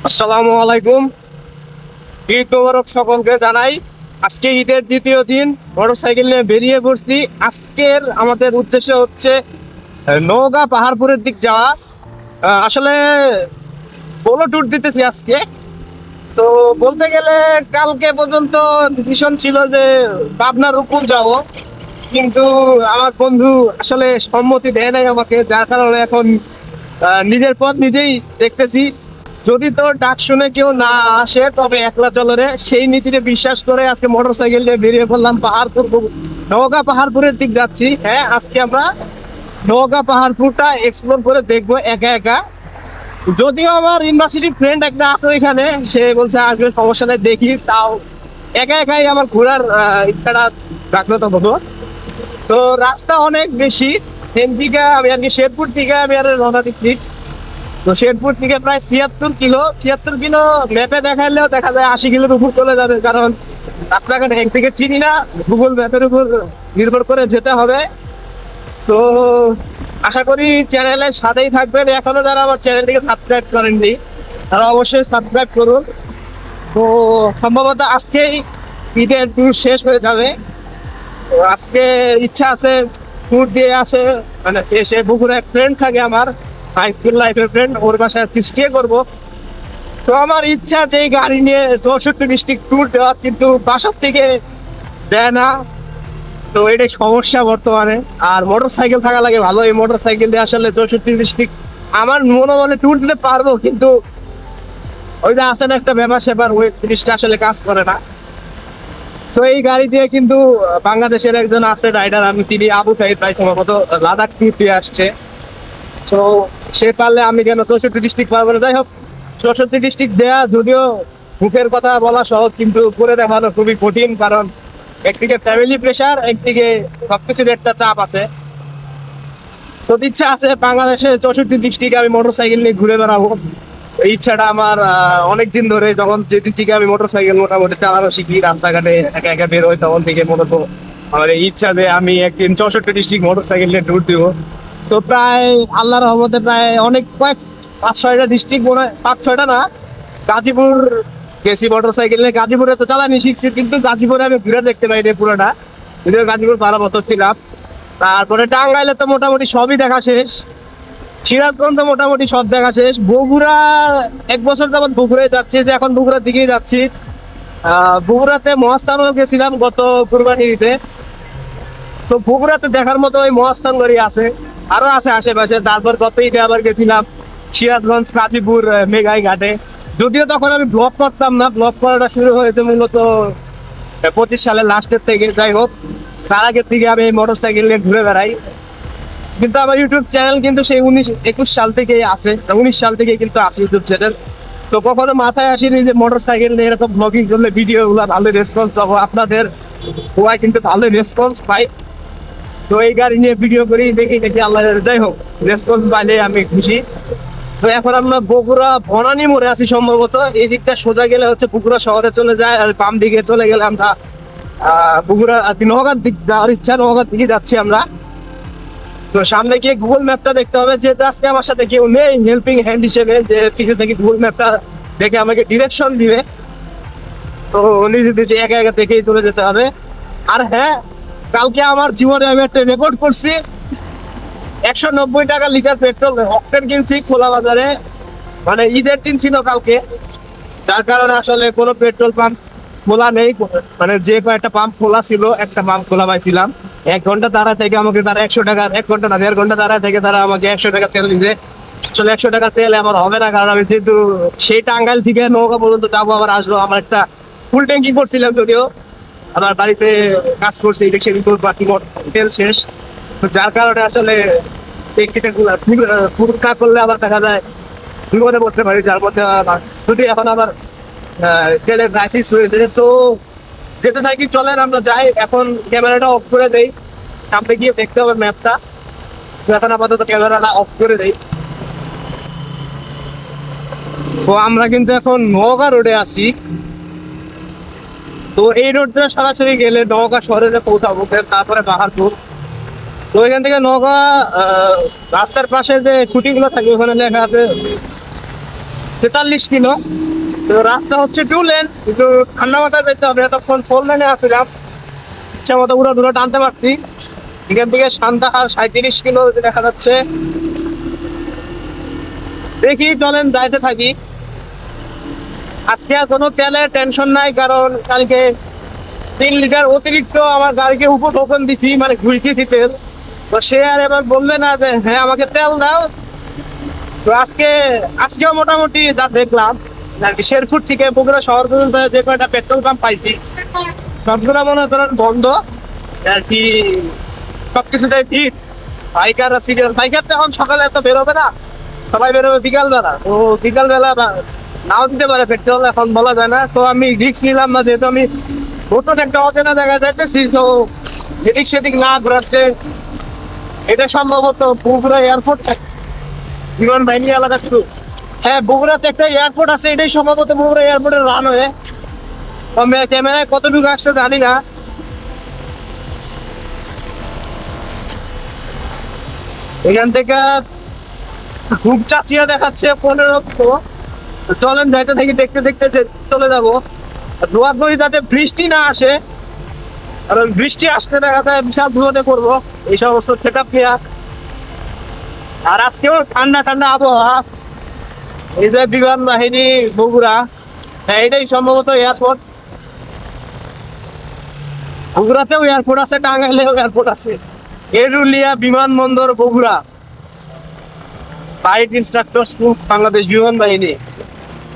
আসসালামু আলাইকুম। ঈদ মোবারক সকলকে জানাই। আজকে ঈদের দ্বিতীয় দিন, মোটরসাইকেল নিয়ে বেরিয়ে পড়ছি। আজকের আমাদের উদ্দেশ্য হচ্ছে নওগাঁ পাহাড়পুরের দিক যাওয়া। আসলে পোলো ট্যুর দিতেছি আজকে। তো বলতে গেলে কালকে পর্যন্ত ডিসিশন ছিল যে পাবনার উপর যাব, কিন্তু আমার বন্ধু আসলে সম্মতি দেয় নাই আমাকে, যার কারণে এখন নিজের পথ নিজেই দেখতেছি। যদি তোর ডাক শুনে কেউ না আসে তবে একলা চলো রে, সেই নীতিতে বিশ্বাস করে আজকে মোটর সাইকেল নিয়ে বেরিয়ে পড়লাম পাহাড়পুর। নওগাঁ পাহাড়পুরের দিক যাচ্ছি। হ্যাঁ, আজকে আমরা নওগাঁ পাহাড়পুরটা এক্সপ্লোর করে দেখবো একা একা। যদিও আমার ইউনিভার্সিটির ফ্রেন্ড একটা আছে এখানে, সে বলছে আসলে সমস্যা নেই, দেখিস। তাও একা একাই আমার ঘোরার ইচ্ছাটা রাখলো তখন। তো রাস্তা অনেক বেশি। থেকে আমি আর কি শেরপুর থেকে আমি আর রওনা দিচ্ছি। তো শেরপুর থেকে প্রায় 76 কিলো ম্যাপে দেখাইলেও দেখা যায় 80 কিলোর উপর চলে যাবে, কারণ রাস্তাঘাট একদিকে চিনি না, গুগল ম্যাপের উপর নির্ভর করে যেতে হবে। তো আশা করি চ্যানেলের সাথেই থাকবেন। এখনো যারা আমার চ্যানেলটিকে সাবস্ক্রাইব করেননি তারা অবশ্যই সাবস্ক্রাইব করুন। তো সম্ভবত আজকেই ঈদের ট্যুর শেষ হয়ে যাবে। তো আজকে ইচ্ছা আছে ট্যুর দিয়ে আসে, মানে এসে বগুড়া এক ফ্রেন্ড থাকে আমার, হাই স্কুল লাইফের ফ্রেন্ড, ওর বাসায় আজকে স্টে করবো। তো আমার ইচ্ছা যে এই গাড়ি নিয়ে 64 ডিস্ট্রিক্ট ট্যুর দেওয়া, কিন্তু বাসার থেকে দেয় না। তো এটাই সমস্যা বর্তমানে। আর মোটর সাইকেল থাকা লাগে ভালো, এই মোটর সাইকেল দিয়ে আসলে 64 ডিস্ট্রিক্ট আমার মনে বলে ট্যুর দিতে পারবো, কিন্তু ওইটা আছে না একটা ব্যাপার স্যাপার, ওই জিনিসটা আসলে কাজ করে না। তো এই গাড়ি দিয়ে কিন্তু বাংলাদেশের একজন আছে রাইডার, আমি তিনি আবু সাইদ ভাই, সম্ভবত লাদাখ ট্রিপ দিয়ে আসছে। তো সে পারলে আমি কেন 64 ডিস্ট্রিক্ট পারবো না? যাই হোক, 64 ডিস্ট্রিক্ট দেয়া যদিও মুখের কথা বলা সহজ, কিন্তু করে দেখানো খুবই কঠিন, কারণ একদিকে ফ্যামিলি প্রেশার, একদিকে সবকিছুর একটা চাপ আছে। তো ইচ্ছা আছে বাংলাদেশের 64 ডিস্ট্রিক্ট আমি মোটর সাইকেল নিয়ে ঘুরে বেড়াবো। এই ইচ্ছাটা আমার অনেকদিন ধরে, যখন যেদিন থেকে আমি মোটর সাইকেল মোটামুটি চালানো শিখি, রাস্তাঘাটে একা একা বের হই, তখন থেকে মূলত আমার এই ইচ্ছা যে আমি একদিন 64 ডিস্ট্রিক্ট মোটর সাইকেল নিয়ে ট্যুর দিব। তো প্রায় আল্লাহর রহমতে প্রায় অনেক কয়েক 5-6টা ডিস্ট্রিক্ট, মনে হয় 5-6টা না, গাজীপুর গেছি মোটর সাইকেল নিয়ে। গাজীপুরে তো চালানি শিখছি, কিন্তু গাজীপুরে আমি ঘুরে দেখতে পাইনি পুরোটা, যদিও গাজীপুর 12 বছর ছিলাম। তারপরে টাঙ্গাইলে তো মোটামুটি সবই দেখা শেষ, সিরাজগঞ্জ তো মোটামুটি সব দেখা শেষ, বগুড়া 1 বছর যাবত বগুড়ায় যাচ্ছি, যে এখন বগুড়ার দিকেই যাচ্ছি। বগুড়াতে মহাস্থানও গেছিলাম গত কুরবানিতে। তো বগুড়াতে দেখার মতো ওই মহাস্থান গড়ি আছে, আরো আছে আশেপাশে। তারপর গত ঈদে আবার গেছিলাম সিরাজগঞ্জ, গাজীপুর, মেঘাই ঘাটে। যদিও তখন আমি ব্লগ করতাম না, ব্লগ করাটা শুরু হয়েছে মূলত 25 সালের লাস্টের থেকে। যাই হোক, তার আগের থেকে আমি এই মোটর সাইকেল নিয়ে ঘুরে বেড়াই। কিন্তু আমার ইউটিউব চ্যানেল কিন্তু সেই 19-21 সাল থেকে আছে, 19 সাল থেকে কিন্তু আছে ইউটিউব চ্যানেল। তো কখনো মাথায় আসেনি যে মোটর সাইকেল নিয়ে এরকম ব্লগিং করলে ভিডিও গুলো ভালো রেসপন্স পাবো, আপনাদের সবাই কিন্তু ভালো রেসপন্স পাই। তো এই গাড়ি নিয়ে ভিডিও করি, দেখি দেখি আল্লাহ, যাই হোক রেসপন্স পাইলে আমি খুশি। তো এখন আমরা বগুড়া বনানী মোড়ে আছি সম্ভবত। এই দিকটা সোজা গেলে হচ্ছে বগুড়া শহরে চলে যায়, আর বাম দিকে চলে গেলে আমরা বগুড়া আর কি নওগাঁর দিক যাওয়ার ইচ্ছা, নওগাঁর দিকে যাচ্ছি আমরা। তো সামনে গিয়ে গুগল ম্যাপটা দেখতে হবে, যেহেতু আজকে আমার সাথে কেউ নেই হেল্পিং হ্যান্ড হিসেবে, যে পিছু থেকে গুগল ম্যাপটা দেখে আমাকে ডিরেকশন দিবে। তো নিজে নিজে একা একা দেখেই চলে যেতে হবে। আর হ্যাঁ, কালকে আমার জীবনে আমি একটা রেকর্ড করছি, 190 টাকা লিটার পেট্রোল অক্টেন কিনছি খোলা বাজারে। মানে ঈদের দিন ছিল কালকে, যার কারণে আসলে কোনো পেট্রোল পাম্প খোলা নেই। মানে যে কয়েকটা পাম্প খোলা ছিল, একটা পাম্প খোলা পাইছিলাম। 1 ঘন্টা দাঁড়া থেকে আমাকে তারা 100 টাকা, 1 ঘন্টা না 1.5 ঘন্টা দাঁড়া থেকে তারা আমাকে 100 টাকা তেল দিছে। আসলে 100 টাকা তেলে আমার হবে না, কারণ আমি যেহেতু সেই টাঙ্গাইল থেকে নৌকা পর্যন্ত যাবো আবার আসবো। আমার একটা ফুল ট্যাঙ্কি করছিলাম, যদিও আমার বাড়িতে কাজ করছি ইলেকশন বাকি তেল শেষ। তো যার কারণে আসলে ট্যাঙ্কিটা ফুল না করলে আবার দেখা যায় বিপদে পড়তে পারি। যার মধ্যে যদি এখন আবার তেলের ক্রাইসিস হয়ে যায়। তো যেতে থাকি, চলেন আমরা যাই। এখন ক্যামেরাটা অফ করে দেই, সামনে গিয়ে দেখতে হবে ম্যাপটা। তো এখন আপাতত ক্যামেরাটা অফ করে দেই। তো আমরা কিন্তু এখন নওগাঁ রোডে আছি। তো এই রোড দিয়ে সরাসরি গেলে নওগাঁ শহরে পৌঁছাবো, তারপরে পাহাড়পুর। তো এখান থেকে নওগাঁ রাস্তার পাশে যে ছুটিগুলো থাকে ওখানে লেখা আছে 43 কিলো। তো রাস্তা হচ্ছে 2 লেন, কিন্তু ঠান্ডা মাথায় যেতে হবে। এতক্ষণ 4 লেনে আসছিলাম, ইচ্ছা মতো পুরো দূরে টানতে পারছি। এখান থেকে সান্তাহার 37 কিলো দেখা যাচ্ছে। দেখি চলেন যাইতে থাকি। আজকে আর কোনো তেলের টেনশন নাই, কারণ কালকে 3 লিটার অতিরিক্ত আমার গাড়িকে উপর টোকন দিছি, মানে ঘুরতেছি তেল। তো সে আর এবার বলবে না যে হ্যাঁ আমাকে তেল দাও। তো আজকেও মোটামুটি যা দেখলাম আর কি, শেরপুর থেকে বগুড়া শহর পর্যন্ত যে কয়টা পেট্রোল পাম্প পাইছি সবগুলো মনে করেন বন্ধ আর কি। সবকিছুটাই ঠিক। বাইকাররা সিরিয়াল, বাইকার তো এখন সকালে এত বেরোবে না, সবাই বেরোবে বিকালবেলা। তো বিকালবেলা নাও দিতে পারে পেট্রোল, এখন বলা যায় না। তো আমি রিস্ক নিলাম না, যেহেতু আমি নতুন একটা অচেনা জায়গায় যাইতেছি। তো এদিক সেদিক না ঘোরাচ্ছে। এটা সম্ভবত বগুড়া এয়ারপোর্ট, বিমান বাহিনী এলাকা শুধু। হ্যাঁ, বগুড়াতে একটা এয়ারপোর্ট আছে, এটাই সম্ভবত বগুড়া এয়ারপোর্টের রানওয়ে। তবে ক্যামেরায় কতটুকু আসছে জানি না। এখান থেকে খুব চাচিয়া দেখাচ্ছে 1500। চলেন যাইতে থাকি, দেখতে দেখতে চলে যাবো। দোয়া করি যাতে বৃষ্টি না আসে, কারণ বৃষ্টি আসতে দেখা যায় বিশাল বিপদে পড়বো এই সমস্ত সেট আপ নিয়ে। আর আজকেও ঠান্ডা ঠান্ডা আবহাওয়া। এই যে বিমান বাহিনী বগুড়া, হ্যাঁ এটাই সম্ভবত এয়ারপোর্ট। বগুড়াতেও এয়ারপোর্ট আছে, টাঙ্গাইলেও এয়ারপোর্ট আছে। এরুলিয়া বিমানবন্দর Bogura, flight instructor school Bangladesh বিমান বাহিনী।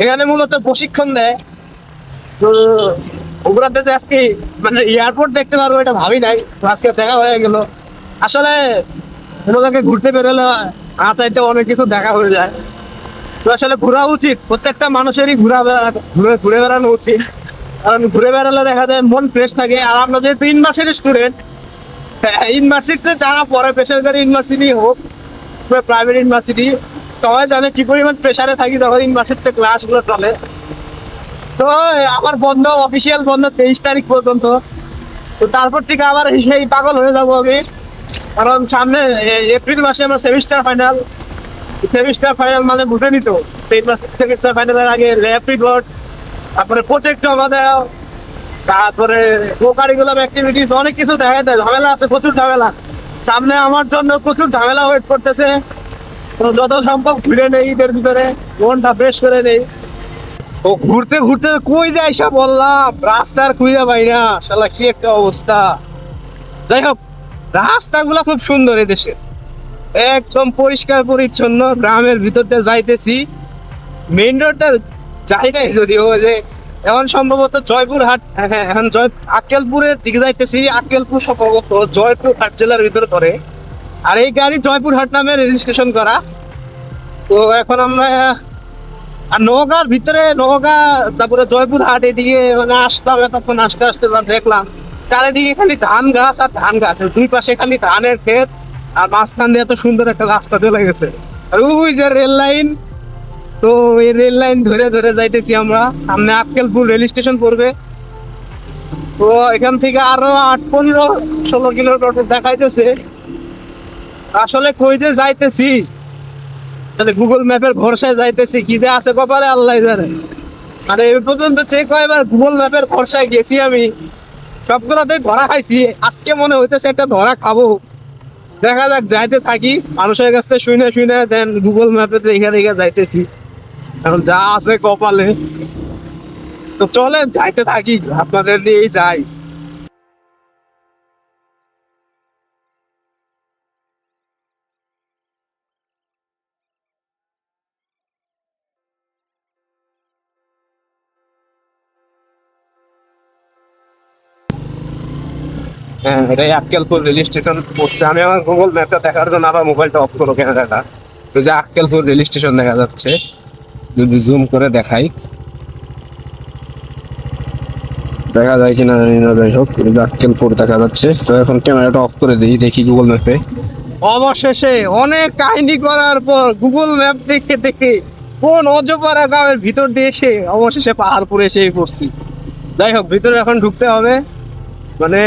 এখানে মূলত প্রশিক্ষণ দেয়। তো বগুড়াতে যে আজকে মানে এয়ারপোর্ট দেখতে পারবো এটা ভাবি নাই, আজকে দেখা হয়ে গেল। আসলে কোনো জায়গায় ঘুরতে বেরোলে চাইতে অনেক কিছু দেখা হয়ে যায়। তো আসলে ঘোরা উচিত, প্রত্যেকটা মানুষেরই ঘুরে বেড়ানো উচিত। কারণ ঘুরে বেড়ালে দেখা যায় মন ফ্রেশ থাকে। আর আমরা যেহেতু ইউনিভার্সিটির স্টুডেন্ট, ইউনিভার্সিটিতে যারা পড়ে, বেসরকারি ইউনিভার্সিটি হোক প্রাইভেট ইউনিভার্সিটি, সবাই জানে কি পরিমাণ প্রেশারে থাকি যখন ইউনিভার্সিটিতে ক্লাসগুলো চলে। তো আমার বন্ধ, অফিসিয়াল বন্ধ 23 তারিখ পর্যন্ত। তো তারপর থেকে আবার সেই পাগল হয়ে যাবো আমি, কারণ সামনে এপ্রিল মাসে আমার সেমিস্টার ফাইনাল। সেমিস্টার ফাইনাল মানে বুঝে নিত, সেমিস্টার ফাইনালের আগে ল্যাব রিপোর্ট, তারপরে প্রজেক্ট জমা দেওয়া, তারপরে কো-কারিকুলাম অ্যাক্টিভিটিস, অনেক কিছু দেখা যায়। ঝামেলা আছে, প্রচুর ঝামেলা সামনে আমার জন্য, প্রচুর ঝামেলা ওয়েট করতেছে। তো যত সম্ভব ঘুরে নেই, ঈদের ভিতরে মনটা ফ্রেশ করে নেই। ও ঘুরতে ঘুরতে কই যাই সব বললাম, রাস্তার খুঁজে পাই না, শালা কি একটা অবস্থা। যাই হোক, রাস্তাগুলো খুব সুন্দর এদেশে, একদম পরিষ্কার পরিচ্ছন্ন। গ্রামের ভিতর দিয়ে যাইতেছি, মেইন রোডটা যাই নাই যদিও, যে এখন সম্ভবত জয়পুরহাট, হ্যাঁ এখন আক্কেলপুরের দিকে যাইতেছি। আক্কেলপুর সম্ভবত জয়পুরহাট জেলার ভিতরে পড়ে। আর এই গাড়ি জয়পুরহাট নামে রেজিস্ট্রেশন করা। তো এখন আমরা আর নওগাঁর ভিতরে, নওগাঁ তারপরে জয়পুরহাট এদিকে মানে আসলাম। এতক্ষণ আসতে আসতে দেখলাম চারিদিকে খালি ধান গাছ আর ধান গাছ, দুই পাশে খালি ধানের ক্ষেত, আর মাঝখান দিয়ে এত সুন্দর একটা রাস্তা চলে গেছে। আর ওই যে রেল লাইন, তো এই রেল লাইন ধরে ধরে যাইতেছি আমরা। সামনে আক্কেলপুর রেল স্টেশন পড়বে। তো এখান থেকে আরো 8-15-16 কিলোমিটার দেখাইতেছে। আসলে কই যে যাইতেছি, তাহলে গুগল ম্যাপের ভরসায় যাইতেছি, কি যে আছে কপালে আল্লাহ জানে। মানে এই পর্যন্ত চেক কয়বার গুগল ম্যাপের ভরসায় গেছি আমি, সবগুলোতে ধরা খাইছি। আজকে মনে হইতেছে একটা ধরা খাবো। দেখা যাক, যাইতে থাকি, মানুষের কাছ থেকে শুনে শুনে দেন গুগল ম্যাপে দেখে দেখে যাইতেছি, এখন যা আছে কপালে। তো চলেন যাইতে থাকি, আপনাদের নিয়েই যাই। হ্যাঁ, এটাই আক্কেলপুর রেল স্টেশন পড়ছে। আমি আমার গুগল ম্যাপটা দেখার জন্য আবার মোবাইলটা অফ করো ক্যামেরাটা। তো যে আক্কেলপুর রেল স্টেশন দেখা যাচ্ছে, যদি জুম করে দেখাই দেখা যায় কিনা জানি না। যাই হোক, আক্কেলপুর দেখা যাচ্ছে। তো এখন ক্যামেরাটা অফ করে দিই, দেখি গুগল ম্যাপে। অবশেষে অনেক কাহিনী করার পর গুগল ম্যাপ দেখে দেখে কোন অজপাড়া গ্রামের ভিতর দিয়ে এসে অবশেষে পাহাড়পুরে এসে পড়ছি। যাই হোক, ভিতরে এখন ঢুকতে হবে। মানে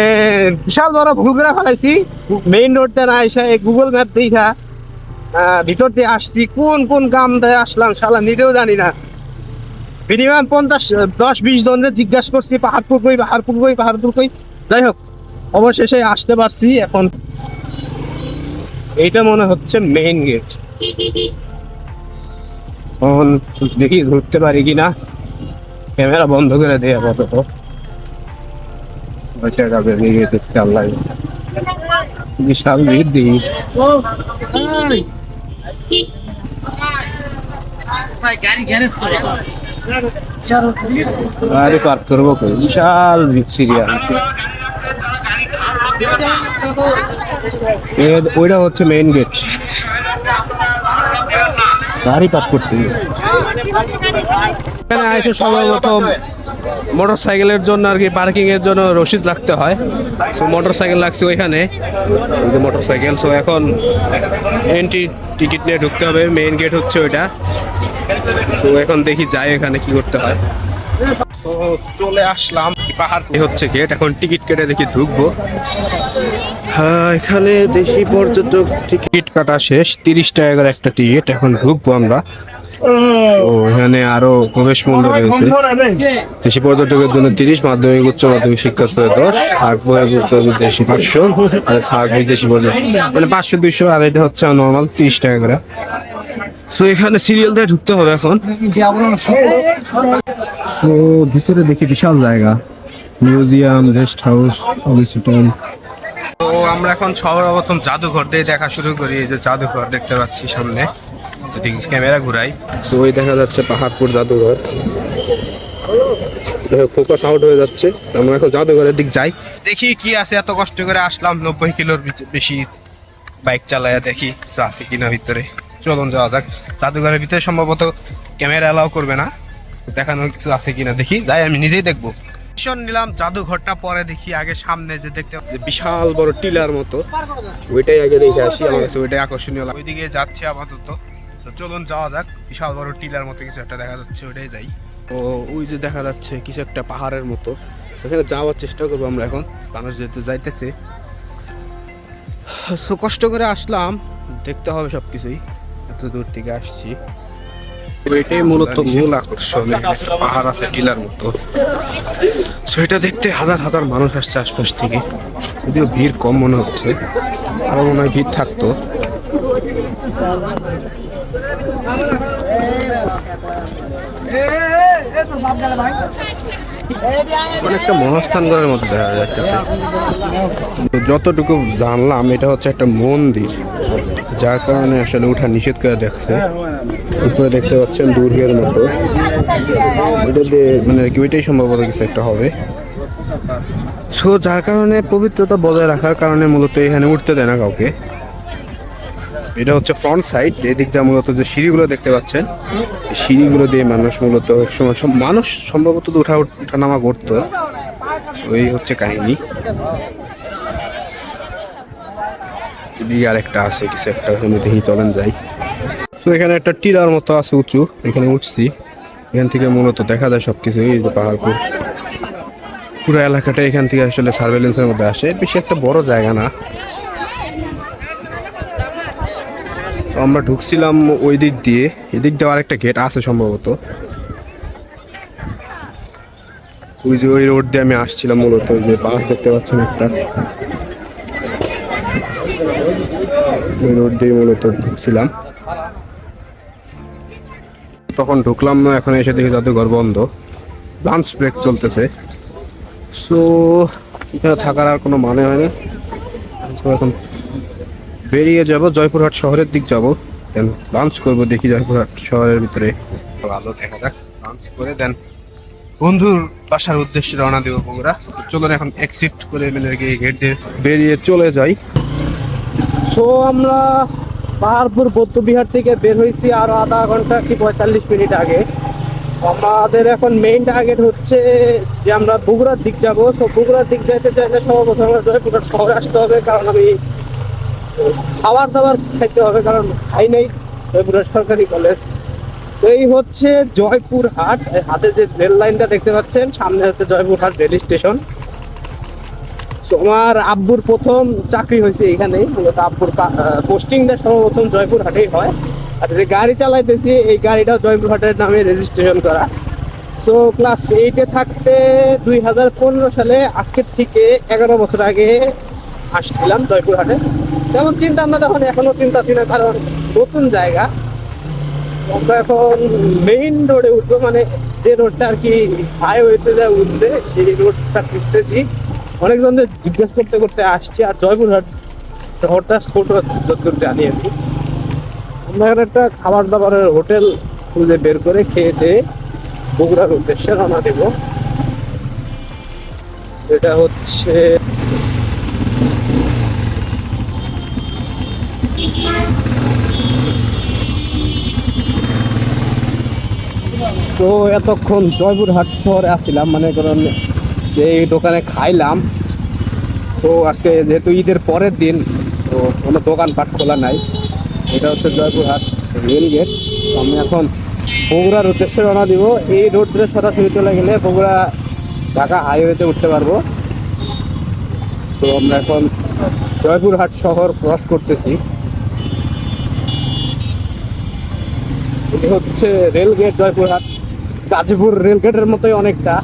বিশাল বড় ভুল করে ফেলাইছি, মেইন রোডটা না এসে গুগল ম্যাপ দেখা ভিতর দিয়ে আসছি। কোন কোন গ্রাম দিয়ে আসলাম শালা নিজেও জানি না। মিনিমাম 50-10-20 জনের জিজ্ঞাসা করছি পাহাড়পুর কই, পাহাড়পুর কই, পাহাড়পুর কই। যাই হোক, অবশেষে আসতে পারছি। এখন এইটা মনে হচ্ছে মেইন গেট। এখন দেখি ধরতে পারি কিনা, ক্যামেরা বন্ধ করে দেয় আপাতত। বিশাল ভিড় দিই। গাড়ি পার্ক করবো কই, বিশাল সিরিয়াল। ওইটা হচ্ছে মেইন গেট, গাড়ি পার্ক করতে এখানে এসে সর্বপ্রথম মোটর সাইকেলের জন্য আর কি পার্কিং এর জন্য রসিদ রাখতে হয়। সো মোটর সাইকেল লাগছে ওইখানে, মোটর সাইকেল। সো এখন এন্ট্রি টিকিট নিয়ে ঢুকতে হবে, মেইন গেট হচ্ছে ওইটা। তো এখন দেখি যাই এখানে কি করতে হয়। তো চলে আসলাম, পাহাড় হচ্ছে গেট। এখন টিকিট কেটে দেখি ঢুকবো। হ্যাঁ, এখানে দেশি পর্যটক টিকিট কাটা শেষ, 30 টাকা করে একটা টিকিট। এখন ঢুকবো আমরা। ও এখানে আরো প্রবেশ মূল্য রয়েছে। দেশি পর্যটকের জন্য 30, মাধ্যমিক উচ্চ মাধ্যমিক শিক্ষা স্তরে 10, আর বিদেশি 500, আর থাক বিদেশি পর্যটক মানে 500-200, আর এটা হচ্ছে নর্মাল 30 টাকা করে। তো এখানে সিরিয়াল দিয়ে ঢুকতে হবে এখন। তো ভিতরে দেখি বিশাল জায়গা, মিউজিয়াম, রেস্ট হাউস, তো আমরা এখন সর্বপ্রথম জাদুঘর দিয়ে দেখা শুরু করি। এই যে জাদুঘর দেখতে পাচ্ছি সামনে, যদি ক্যামেরা ঘুরাই তো ওই দেখা যাচ্ছে পাহাড়পুর জাদুঘর। ফোকাস আউট হয়ে যাচ্ছে। আমরা এখন জাদুঘরের দিক যাই, দেখি কি আছে। এত কষ্ট করে আসলাম, 90 কিলোর বেশি বাইক চালায়া, দেখি কিছু আছে কিনা ভিতরে। চলুন যাওয়া যাক। জাদুঘরের ভিতরে সম্ভবত ক্যামেরা অ্যালাউ করবে না, দেখানোর কিছু আছে কিনা দেখি, যাই আমি নিজেই দেখবো। নিলাম জাদুঘরটা, পরে দেখি। আগে সামনে যে দেখতে বিশাল বড় টিলার মতো, ওইটাই আগে দেখে আসি। আমার কাছে ওইটাই আকর্ষণীয় লাগে। ওইদিকে যাচ্ছে আপাতত। তো চলুন যাওয়া যাক। বিশাল বড় টিলার মতো কিছু একটা দেখা যাচ্ছে, ওইটাই যাই। ও ওই যে দেখা যাচ্ছে কিছু একটা পাহাড়ের মতো, সেখানে যাওয়ার চেষ্টা করবো আমরা। এখন মানুষ যেহেতু যাইতেছে, তো কষ্ট করে আসলাম, দেখতে হবে সবকিছুই। এত দূর থেকে আসছি, এটাই মূলত মূল আকর্ষণ। পাহাড় আছে টিলার মতো, সেটা দেখতে হাজার হাজার মানুষ আসছে আশপাশ থেকে। যদিও ভিড় কম মনে হচ্ছে, আরো মনে হয় ভিড় থাকতো। অনেকটা মহাস্থান ঘরের মতো দেখা যাচ্ছে। যতটুকু জানলাম এটা হচ্ছে একটা মন্দির, যার কারণে আসলে উঠা নিষেধ করে দেখছে। উপরে দেখতে পাচ্ছেন দুর্গের মতো, ওইটা দিয়ে মানে কি ওইটাই সম্ভবত কিছু একটা হবে। সো যার কারণে পবিত্রতা বজায় রাখার কারণে মূলত এখানে উঠতে দেয় না কাউকে। এটা হচ্ছে ফ্রন্ট সাইড, এদিক দিয়ে মূলত যে সিঁড়িগুলো দেখতে পাচ্ছেন, সিঁড়িগুলো দিয়ে মানুষ মূলত একসময় মানুষ সম্ভবত ওঠানামা করতো। ওই হচ্ছে কাহিনী। এদিকে আরেকটা আছে কিছু একটা, ওখানে দেখি, চলেন যাই। তো এখানে একটা টিলার মতো আছে উঁচু, এখানে উঠছি। এখান থেকে মূলত দেখা যায় সবকিছু। এই যে পাহাড়পুর পুরো এলাকাটা এখান থেকে আসলে সার্ভেলেন্সের মধ্যে আসে। বেশি একটা বড় জায়গা না। তো আমরা ঢুকছিলাম ওই দিক দিয়ে, এদিক দিয়ে আরেকটা গেট আছে সম্ভবত। ওই যে ওই রোড দিয়ে আমি আসছিলাম মূলত। ওই যে বাস দেখতে পাচ্ছেন একটা, ওই রোড দিয়ে মূলত ঢুকছিলাম। তখন ঢুকলাম না, এখন এসে দেখি জাদুঘর বন্ধ, লাঞ্চ ব্রেক চলতেছে। সো এখানে থাকার আর কোনো মানে হয় না। এখন বেরিয়ে যাব, জয়পুরহাট শহরের দিক যাব, দেন লাঞ্চ করবো। দেখি জয়পুরহাট শহরের ভিতরে ভালো দেখা যাক, লাঞ্চ করে দেন বন্ধুর বাসার উদ্দেশ্যে রওনা দেবো বগুড়া। চলুন এখন এক্সিট করে মানে গেট দিয়ে বেরিয়ে চলে যাই। সো আমরা পাহাড়পুর বৌদ্ধবিহার থেকে বের হয়েছি আরো আধা ঘন্টা কি 45 মিনিট আগে। আমাদের এখন মেইন টার্গেট হচ্ছে যে আমরা বগুড়ার দিক যাব। তো বগুড়ার দিক যেতে চাইলে সর্বপ্রথম আমরা জয়পুরহাট শহরে আসতে হবে, কারণ আমি খাবার দাবার খাইতে হবে, কারণ খাই নাই জয়পুরহাট সরকারি কলেজ। তো এই হচ্ছে জয়পুরহাট, হাতে যে রেল লাইনটা দেখতে পাচ্ছেন সামনে হচ্ছে জয়পুরহাট রেল স্টেশন। আমার আব্বুর প্রথম চাকরি হয়েছে এখানেই, মূলত আব্বুর পোস্টিংটা সর্বপ্রথম জয়পুরহাটেই হয়। আর যে গাড়ি চালাইতেছি এই গাড়িটাও জয়পুরহাটের নামে রেজিস্ট্রেশন করা। তো ক্লাস 8-এ থাকতে 2015 সালে আজকের থেকে 11 বছর আগে আসছিলাম জয়পুরহাটে। তেমন চিন্তা আমরা তখন এখনো চিন্তা ছিল না, কারণ নতুন জায়গা। আমরা এখন মেইন রোডে উঠবো, মানে যে রোডটা আর কি হাইওয়েতে যা উঠবে সেই রোডটা খুঁজতেছি। অনেকজনদের জিজ্ঞেস করতে করতে আসছি। আর জয়পুরহাট শহরটা ছোট যতদূর জানি আমি। আমরা এখানে একটা খাবার দাবারের হোটেল খুঁজে বের করে খেয়ে দিয়ে বগুড়ার উদ্দেশ্যে রওনা দেব। এটা হচ্ছে তো এতক্ষণ জয়পুরহাট শহরে আসছিলাম, মানে কারণ যে এই দোকানে খাইলাম। তো আজকে যেহেতু ঈদের পরের দিন, তো কোনো দোকানপাট খোলা নাই। এটা হচ্ছে জয়পুরহাট রেল গেট। আমি এখন বগুড়ার উদ্দেশ্যে রওনা দিব। এই রোড ধরে সরাসরি চলে গেলে বগুড়া ঢাকা হাইওয়েতে উঠতে পারবো। তো আমরা এখন জয়পুরহাট শহর ক্রস করতেছি। এটি হচ্ছে rail gate Joypurhat, Gazipur rail গেটের মতোই অনেকটা।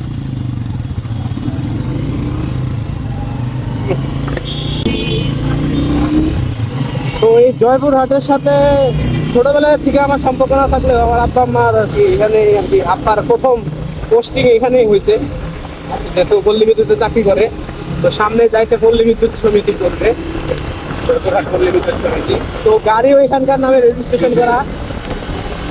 তো এই জয়পুরহাটের সাথে ছোটবেলায় থেকে আমার সম্পর্ক না থাকলেও আমার আব্বা আম্মার আর কি এখানে আর কি আব্বার প্রথম পোস্টিং এখানেই হয়েছে। যেহেতু পল্লী বিদ্যুতে চাকরি করে, তো সামনে যাইতে পল্লী বিদ্যুৎ সমিতি করবে, জয়পুরহাট পল্লী বিদ্যুৎ সমিতি। তো গাড়িও এখানকার নামে রেজিস্ট্রেশন করা।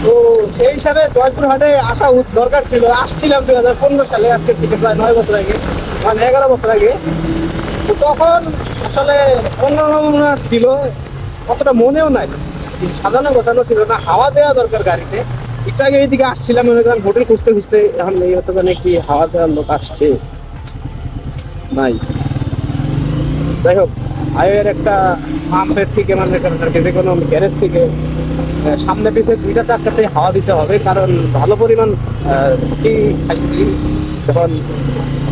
তো সেই হিসাবে জয়পুরহাটে আসা দরকার ছিল। আসছিলাম 2015 সালে, আজকের থেকে প্রায় 9 বছর আগে, মানে 11 বছর আগে। তো তখন আসলে অন্য ছিল, অতটা মনেও নাই, সাজানো গোছানো ছিল না। হাওয়া দেওয়া দরকার গাড়িতে। একটু আগে এইদিকে আসছিলাম, মনে করেন হোটেল খুঁজতে খুঁজতে, এখন এই হতে পারে কি হাওয়া দেওয়ার লোক আসছে নাই। যাই হোক, হাইওয়ের একটা পাম্পের থেকে মানে যে কোনো গ্যারেজ থেকে সামনে পিছিয়ে 2টা 4টাতে হাওয়া দিতে হবে, কারণ ভালো পরিমাণ যখন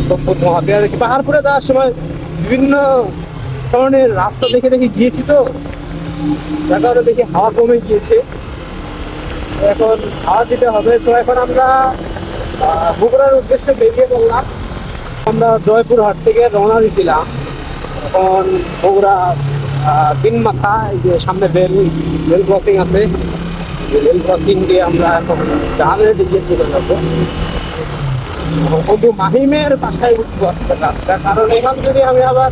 সোমপুর মহাবিহার পাহাড়পুরে যাওয়ার সময় বিভিন্ন ধরনের রাস্তা দেখে দেখে গিয়েছি, তো যার কারণে দেখি হাওয়া কমে গিয়েছে। এখন হাওয়া দিতে হবে। তো এখন আমরা বগুড়ার উদ্দেশ্যে বেরিয়ে পড়লাম। আমরা জয়পুরহাট থেকে রওনা দিয়েছিলাম। এখন বগুড়া দিনমাথা, এই যে সামনে রেল ক্রসিং আছে, রেল ক্রসিং দিয়ে আমরা এখন জাহাজের দিকে চলে যাবো। বন্ধু মাহিমের বাসায় উঠবো আজকে রাতটা, কারণ এখান যদি আমি আবার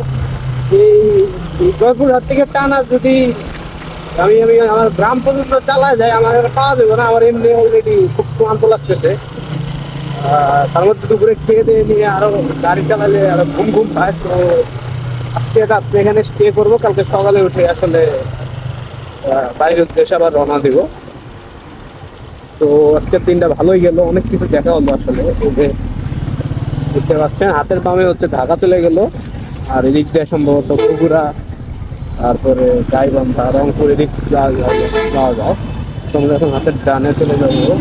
এই জয়পুরহাট থেকে টানা যদি আমি আমার গ্রাম পর্যন্ত চালা যায়, আমার পাওয়া যাবে না। আমার এমনি অলরেডি খুব ক্লান্ত লাগতেছে। তার মধ্যে দুপুরে খেয়ে দিয়ে নিয়ে আরো গাড়ি চালালে আরো ঘুম ঘুম পায়। তো আজকে রাত্রে এখানে স্টে করবো, কালকে সকালে উঠে আসলে বাইরের উদ্দেশ্যে আবার রওনা দিব। তো আজকের দিনটা ভালোই গেল, অনেক কিছু দেখা হলো আসলে। এই যে দেখতে পাচ্ছেন হাতের বামে হচ্ছে ঢাকা চলে গেল, আর এদিক দিয়ে সম্ভবত বগুড়া, তারপরে গাইবান্ধা, রংপুর এদিক যাওয়া যায়। তোমরা এখন হাতের ডানে চলে যাবো।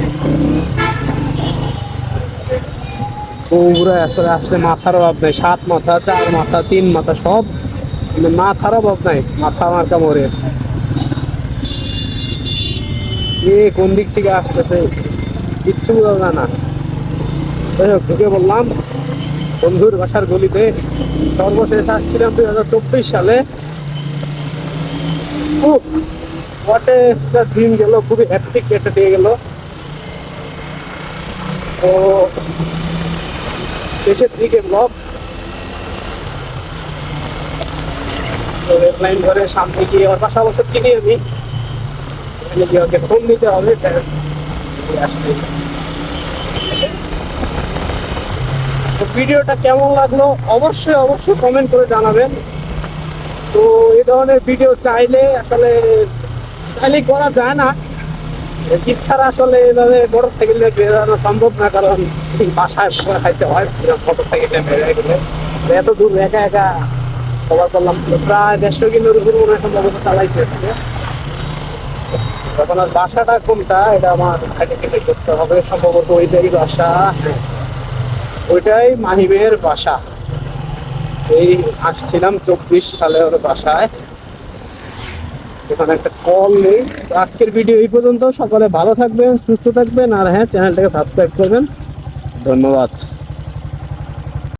বগুড়া আসলে আসলে মাথার অভাব নাই, 7 মাথা 4 মাথা 3 মাথা সব, কিন্তু মাথার অভাব নাই, মাথা মার্কা মরে। কোন দিক থেকে আসতেছে কিচ্ছু বোঝা না। ঢুকে বললাম বন্ধুর বাসার গলিতে। সর্বশেষ আসছিলাম 2024 সালে। খুব একটা দিন গেল, খুবই হ্যাপটিক একটা দিয়ে গেল। তো শেষের দিকে ব্লক রেড লাইন ধরে সামনে গিয়ে আমার বাসা অবশ্য চিনি আমি, এখানে গিয়ে ওকে ফোন দিতে হবে। তো ভিডিওটা কেমন লাগলো অবশ্যই কমেন্ট করে জানাবেন। তো এই ধরনের ভিডিও চাইলেই করা যায় না, ইচ্ছারা আসলে এভাবে মোটর সাইকেল নিয়ে বেরোনো সম্ভব না, কারণ বাসায় খাইতে হয় মোটর সাইকেল নিয়ে বেরোয় গেলে। এত দূর একা একা কভার করলাম, প্রায় 150 কিলোর উপর মনে হয় সম্ভবত চালাইছে। এখন আর বাসাটা কোনটা এটা আমার আইডেন্টিফাই করতে হবে। সম্ভবত ওইটাই বাসা, ওইটাই মাহিমের বাসা। এই আসছিলাম 24 সালে ওর বাসায়। এখানে একটা কল নেই। আজকের ভিডিও এই পর্যন্ত। সকলে ভালো থাকবেন, সুস্থ থাকবেন, আর হ্যাঁ, চ্যানেলটাকে সাবস্ক্রাইব করবেন। ধন্যবাদ।